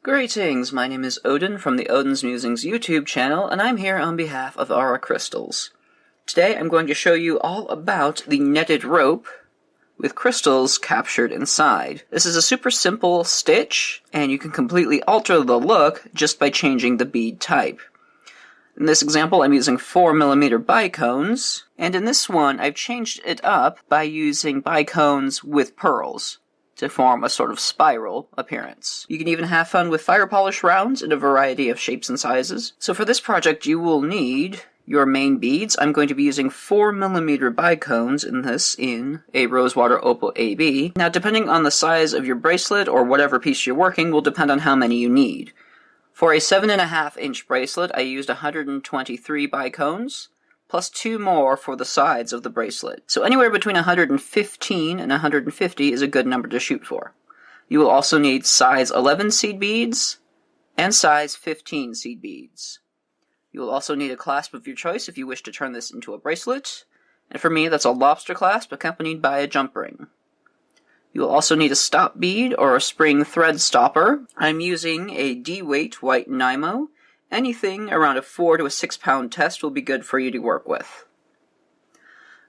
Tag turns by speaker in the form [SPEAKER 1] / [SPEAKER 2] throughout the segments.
[SPEAKER 1] Greetings, my name is Odin from the Odin's Musings YouTube channel, and I'm here on behalf of our crystals. Today I'm going to show you all about the netted rope with crystals captured inside. This is a super simple stitch, and you can completely alter the look just by changing the bead type. In this example I'm using 4mm bicones, and in this one I've changed it up by using bicones with pearls to form a sort of spiral appearance. You can even have fun with fire polish rounds in a variety of shapes and sizes. So for this project you will need your main beads. I'm going to be using 4mm bicones in a rosewater opal AB. Now depending on the size of your bracelet or whatever piece you're working will depend on how many you need. For a 7.5-inch bracelet I used 123 bicones, plus 2 more for the sides of the bracelet. So anywhere between 115 and 150 is a good number to shoot for. You will also need size 11 seed beads and size 15 seed beads. You will also need a clasp of your choice if you wish to turn this into a bracelet, and for me that's a lobster clasp accompanied by a jump ring. You will also need a stop bead or a spring thread stopper. I'm using a D-weight white Nymo. Anything around a 4 to 6 pound test will be good for you to work with.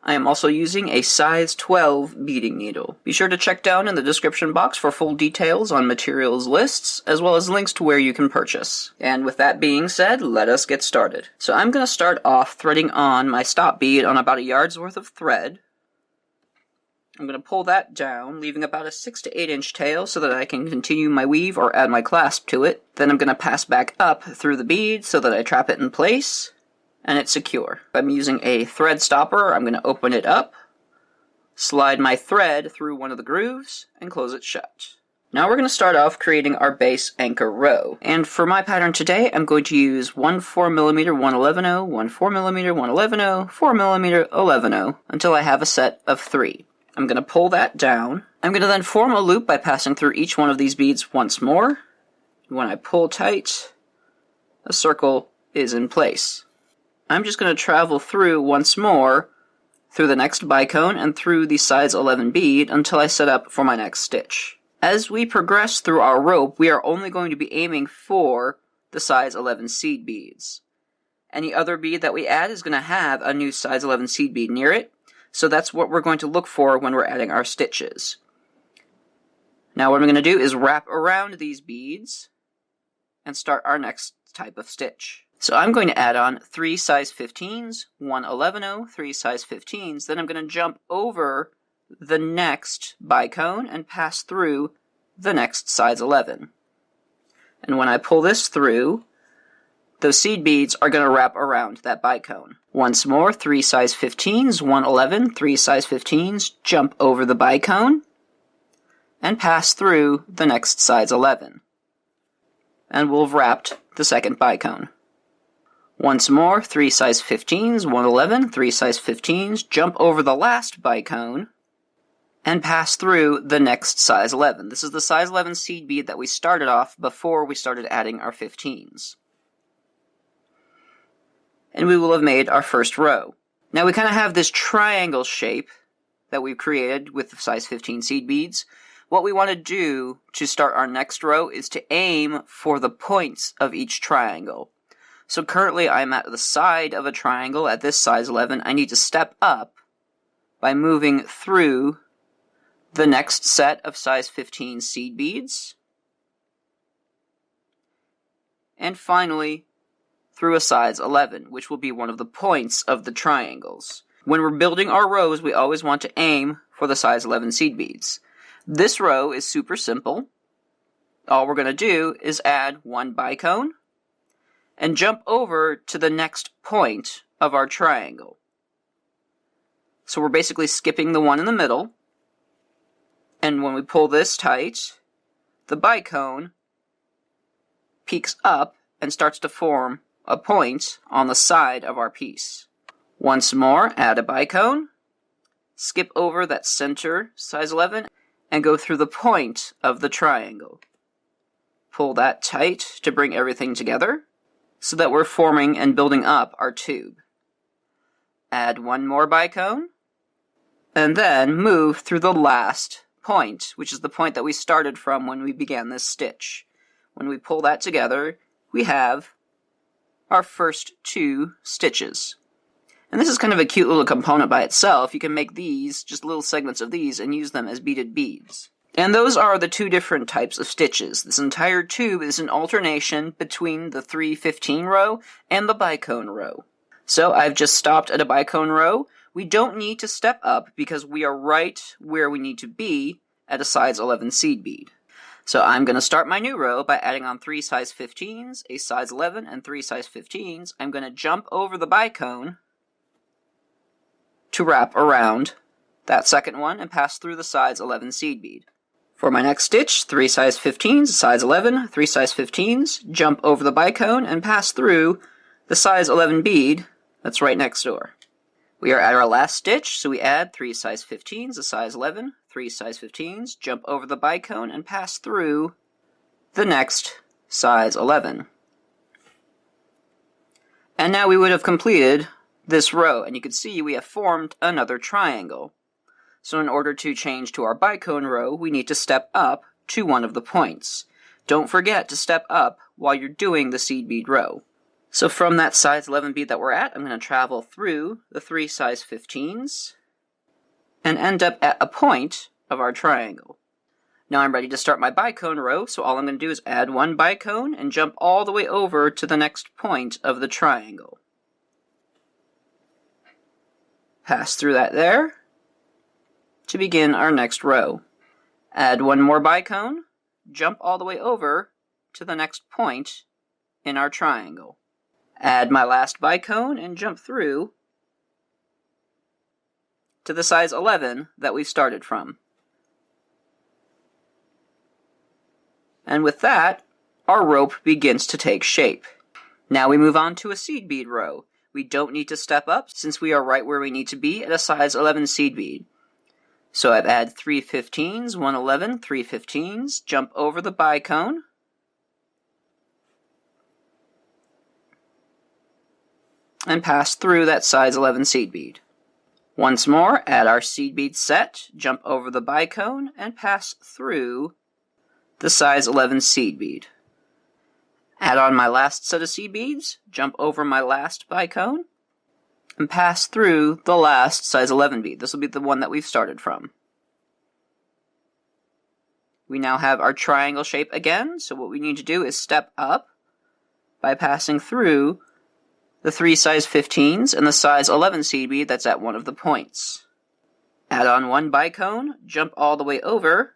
[SPEAKER 1] I am also using a size 12 beading needle. Be sure to check down in the description box for full details on materials lists, as well as links to where you can purchase. And with that being said, let us get started. So I'm going to start off threading on my stop bead on about a yard's worth of thread. I'm going to pull that down, leaving about a 6 to 8 inch tail so that I can continue my weave or add my clasp to it. Then I'm going to pass back up through the bead so that I trap it in place, and it's secure. If I'm using a thread stopper, I'm going to open it up, slide my thread through one of the grooves, and close it shut. Now we're going to start off creating our base anchor row. And for my pattern today, I'm going to use 1 4mm 111/0, 1 4mm 111/0, 4mm 11/0, until I have a set of 3. I'm going to pull that down. I'm going to then form a loop by passing through each one of these beads once more. When I pull tight, a circle is in place. I'm just going to travel through once more through the next bicone and through the size 11 bead until I set up for my next stitch. As we progress through our rope, we are only going to be aiming for the size 11 seed beads. Any other bead that we add is going to have a new size 11 seed bead near it. So that's what we're going to look for when we're adding our stitches. Now what I'm going to do is wrap around these beads and start our next type of stitch. So I'm going to add on 3 size 15s, 1 11/0, 3 size 15s, then I'm going to jump over the next bicone and pass through the next size 11. And when I pull this through, those seed beads are going to wrap around that bicone. Once more, 3 size 15s, 1 11, 3 size 15s, jump over the bicone, and pass through the next size 11. And we'll have wrapped the second bicone. Once more, 3 size 15s, 1 11, 3 size 15s, jump over the last bicone, and pass through the next size 11. This is the size 11 seed bead that we started off before we started adding our 15s. And we will have made our first row. Now we kind of have this triangle shape that we've created with the size 15 seed beads. What we want to do to start our next row is to aim for the points of each triangle. So currently I'm at the side of a triangle at this size 11. I need to step up by moving through the next set of size 15 seed beads. And finally, through a size 11, which will be one of the points of the triangles. When we're building our rows, we always want to aim for the size 11 seed beads. This row is super simple. All we're going to do is add 1 bicone and jump over to the next point of our triangle. So we're basically skipping the one in the middle, and when we pull this tight, the bicone peeks up and starts to form a point on the side of our piece. Once more, add a bicone, skip over that center size 11, and go through the point of the triangle. Pull that tight to bring everything together so that we're forming and building up our tube. Add 1 more bicone, and then move through the last point, which is the point that we started from when we began this stitch. when we pull that together, we have our first 2 stitches. And this is kind of a cute little component by itself. You can make these, just little segments of these, and use them as beaded beads. And those are the 2 different types of stitches. This entire tube is an alternation between the 315 row and the bicone row. So I've just stopped at a bicone row. We don't need to step up because we are right where we need to be at a size 11 seed bead. So I'm going to start my new row by adding on 3 size 15s, a size 11, and 3 size 15s. I'm going to jump over the bicone to wrap around that second one and pass through the size 11 seed bead. For my next stitch, 3 size 15s, size 11, 3 size 15s, jump over the bicone and pass through the size 11 bead that's right next door. We are at our last stitch, so we add 3 size 15s, a size 11, 3 size 15s, jump over the bicone and pass through the next size 11. And now we would have completed this row, and you can see we have formed another triangle. So in order to change to our bicone row, we need to step up to one of the points. Don't forget to step up while you're doing the seed bead row. So from that size 11 bead that we're at, I'm going to travel through the 3 size 15s and end up at a point of our triangle. Now I'm ready to start my bicone row, so all I'm going to do is add 1 bicone and jump all the way over to the next point of the triangle. Pass through that there to begin our next row. Add 1 more bicone, jump all the way over to the next point in our triangle. Add my last bicone and jump through to the size 11 that we started from. And with that, our rope begins to take shape. Now we move on to a seed bead row. We don't need to step up since we are right where we need to be at a size 11 seed bead. So I've added 3 15s, 1 11, 3 15s, jump over the bicone, and pass through that size 11 seed bead. Once more, add our seed bead set, jump over the bicone, and pass through the size 11 seed bead. Add on my last set of seed beads, jump over my last bicone, and pass through the last size 11 bead. This will be the one that we've started from. We now have our triangle shape again, so what we need to do is step up by passing through the 3 size 15s and the size 11 seed bead that's at one of the points. Add on 1 bicone, jump all the way over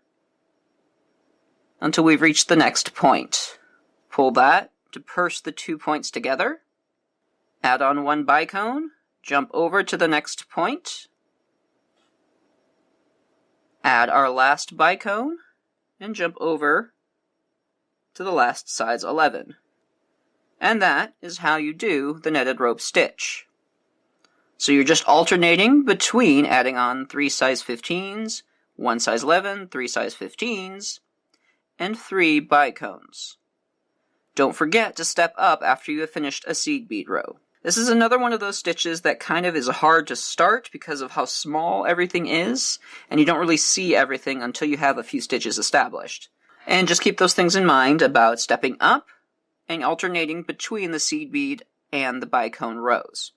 [SPEAKER 1] until we've reached the next point. Pull that to purse the 2 points together. Add on 1 bicone, jump over to the next point. Add our last bicone and jump over to the last size 11. And that is how you do the netted rope stitch. So you're just alternating between adding on 3 size 15s, 1 size 11, 3 size 15s, and 3 bicones. Don't forget to step up after you have finished a seed bead row. This is another one of those stitches that kind of is hard to start because of how small everything is, and you don't really see everything until you have a few stitches established. And just keep those things in mind about stepping up and alternating between the seed bead and the bicone rows.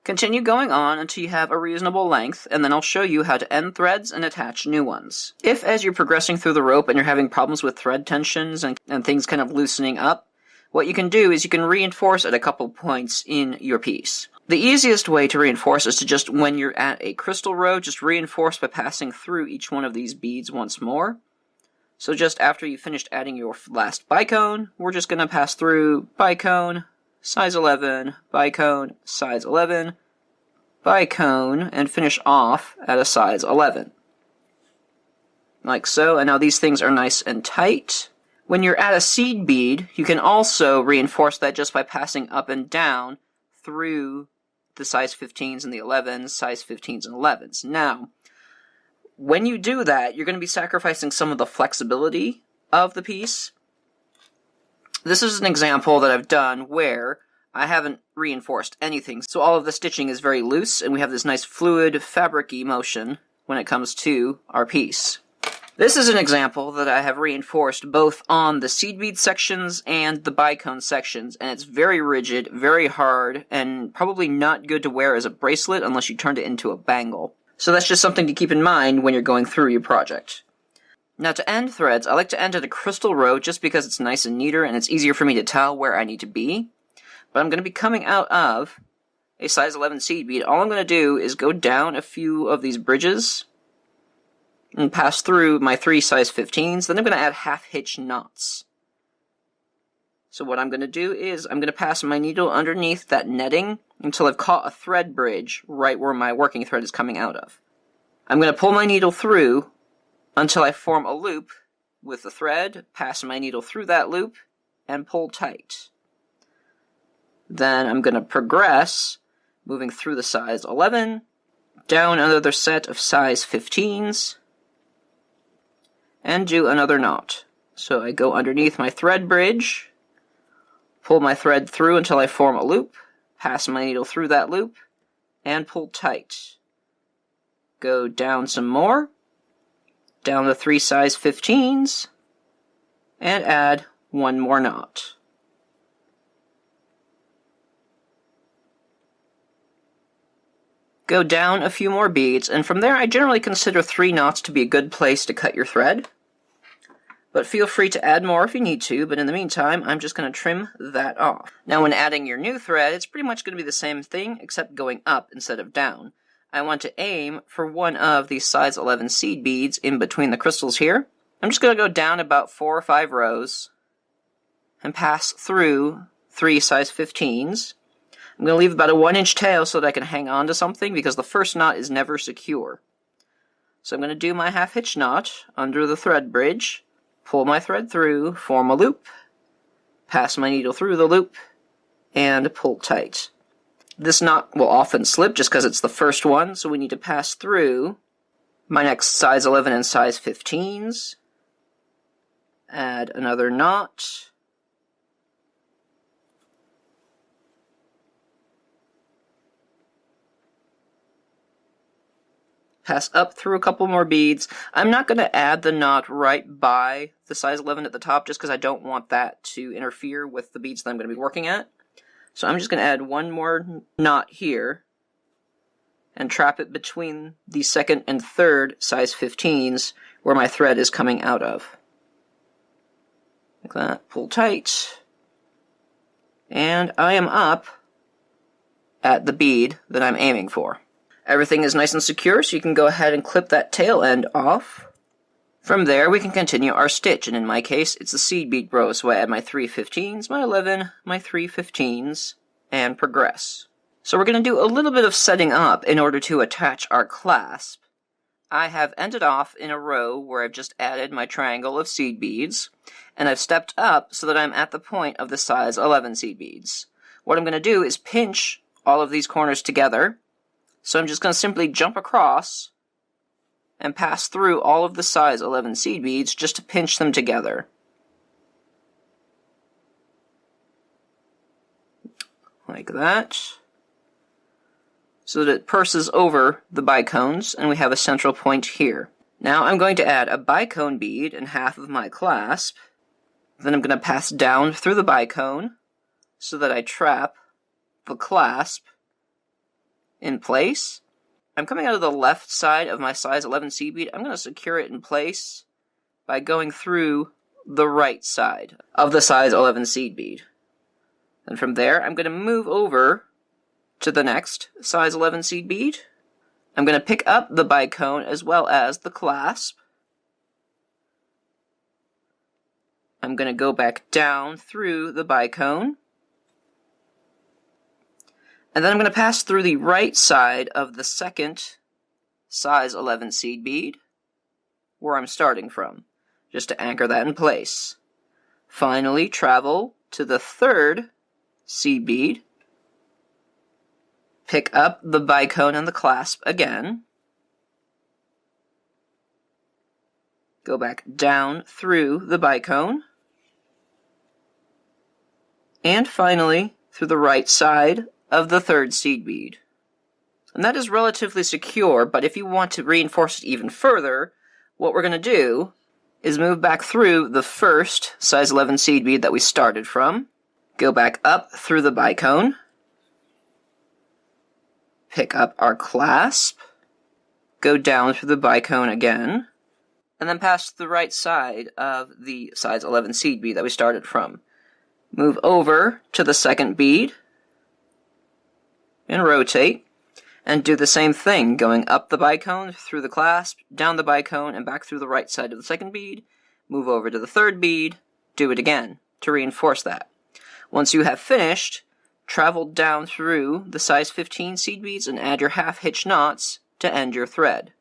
[SPEAKER 1] Continue going on until you have a reasonable length, and then I'll show you how to end threads and attach new ones. If as you're progressing through the rope and you're having problems with thread tensions and things kind of loosening up, what you can do is you can reinforce at a couple points in your piece. The easiest way to reinforce is to just, when you're at a crystal row, just reinforce by passing through each one of these beads once more. So just after you've finished adding your last bicone, we're just going to pass through bicone, size 11, bicone, size 11, bicone, and finish off at a size 11. Like so, and now these things are nice and tight. When you're at a seed bead, you can also reinforce that just by passing up and down through the size 15s and the 11s, size 15s and 11s. Now, when you do that, you're going to be sacrificing some of the flexibility of the piece. This is an example that I've done where I haven't reinforced anything, so all of the stitching is very loose, and we have this nice fluid, fabric-y motion when it comes to our piece. This is an example that I have reinforced both on the seed bead sections and the bicone sections, and it's very rigid, very hard, and probably not good to wear as a bracelet unless you turned it into a bangle. So that's just something to keep in mind when you're going through your project. Now to end threads, I like to end at a crystal row just because it's nice and neater and it's easier for me to tell where I need to be. But I'm going to be coming out of a size 11 seed bead. All I'm going to do is go down a few of these bridges and pass through my 3 size 15s. Then I'm going to add half hitch knots. So what I'm going to do is I'm going to pass my needle underneath that netting until I've caught a thread bridge right where my working thread is coming out of. I'm going to pull my needle through until I form a loop with the thread, pass my needle through that loop, and pull tight. Then I'm going to progress, moving through the size 11, down another set of size 15s, and do another knot. So I go underneath my thread bridge, pull my thread through until I form a loop, pass my needle through that loop, and pull tight. Go down some more, down the 3 size 15s, and add one more knot. Go down a few more beads, and from there I generally consider 3 knots to be a good place to cut your thread. But feel free to add more if you need to, but in the meantime, I'm just going to trim that off. Now when adding your new thread, it's pretty much going to be the same thing, except going up instead of down. I want to aim for one of these size 11 seed beads in between the crystals here. I'm just going to go down about 4 or 5 rows and pass through 3 size 15s. I'm going to leave about a 1-inch tail so that I can hang on to something because the first knot is never secure. So I'm going to do my half hitch knot under the thread bridge, pull my thread through, form a loop, pass my needle through the loop, and pull tight. This knot will often slip just because it's the first one, so we need to pass through my next size 11 and size 15s, add another knot, pass up through a couple more beads. I'm not going to add the knot right by the size 11 at the top just because I don't want that to interfere with the beads that I'm going to be working at. So I'm just going to add one more knot here and trap it between the second and third size 15s where my thread is coming out of. Like that. Pull tight. And I am up at the bead that I'm aiming for. Everything is nice and secure, so you can go ahead and clip that tail end off. From there, we can continue our stitch, and in my case, it's the seed bead row, so I add my 3 15s, my 11, my 3 15s, and progress. So we're going to do a little bit of setting up in order to attach our clasp. I have ended off in a row where I've just added my triangle of seed beads, and I've stepped up so that I'm at the point of the size 11 seed beads. What I'm going to do is pinch all of these corners together, so I'm just going to simply jump across and pass through all of the size 11 seed beads just to pinch them together. Like that. So that it purses over the bicones and we have a central point here. Now I'm going to add a bicone bead in half of my clasp. Then I'm going to pass down through the bicone so that I trap the clasp in place. I'm coming out of the left side of my size 11 seed bead. I'm going to secure it in place by going through the right side of the size 11 seed bead. And from there, I'm going to move over to the next size 11 seed bead. I'm going to pick up the bicone as well as the clasp. I'm going to go back down through the bicone. And then I'm going to pass through the right side of the second size 11 seed bead, where I'm starting from, just to anchor that in place. Finally, travel to the third seed bead, pick up the bicone and the clasp again, go back down through the bicone, and finally through the right side of the third seed bead. And that is relatively secure, but if you want to reinforce it even further, what we're going to do is move back through the first size 11 seed bead that we started from, go back up through the bicone, pick up our clasp, go down through the bicone again, and then pass to the right side of the size 11 seed bead that we started from. Move over to the second bead, and rotate, and do the same thing, going up the bicone, through the clasp, down the bicone, and back through the right side of the second bead. Move over to the third bead, do it again, to reinforce that. Once you have finished, travel down through the size 15 seed beads and add your half hitch knots to end your thread.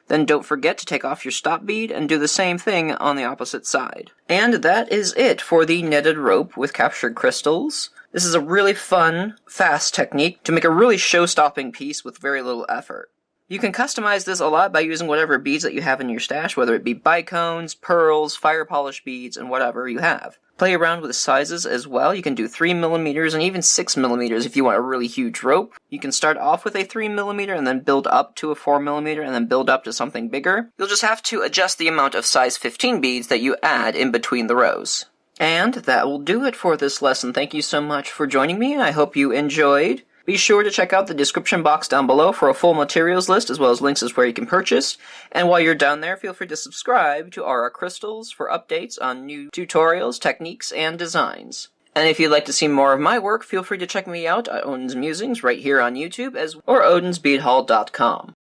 [SPEAKER 1] Then don't forget to take off your stop bead and do the same thing on the opposite side. And that is it for the netted rope with captured crystals. This is a really fun, fast technique to make a really show-stopping piece with very little effort. You can customize this a lot by using whatever beads that you have in your stash, whether it be bicones, pearls, fire polish beads, and whatever you have. Play around with the sizes as well. You can do 3mm and even 6mm if you want a really huge rope. You can start off with a 3mm and then build up to a 4mm and then build up to something bigger. You'll just have to adjust the amount of size 15 beads that you add in between the rows. And that will do it for this lesson. Thank you so much for joining me. I hope you enjoyed. Be sure to check out the description box down below for a full materials list as well as links as where you can purchase. And while you're down there, feel free to subscribe to Aura Crystals for updates on new tutorials, techniques, and designs. And if you'd like to see more of my work, feel free to check me out at Odin's Musings right here on YouTube or odinsbeadhall.com.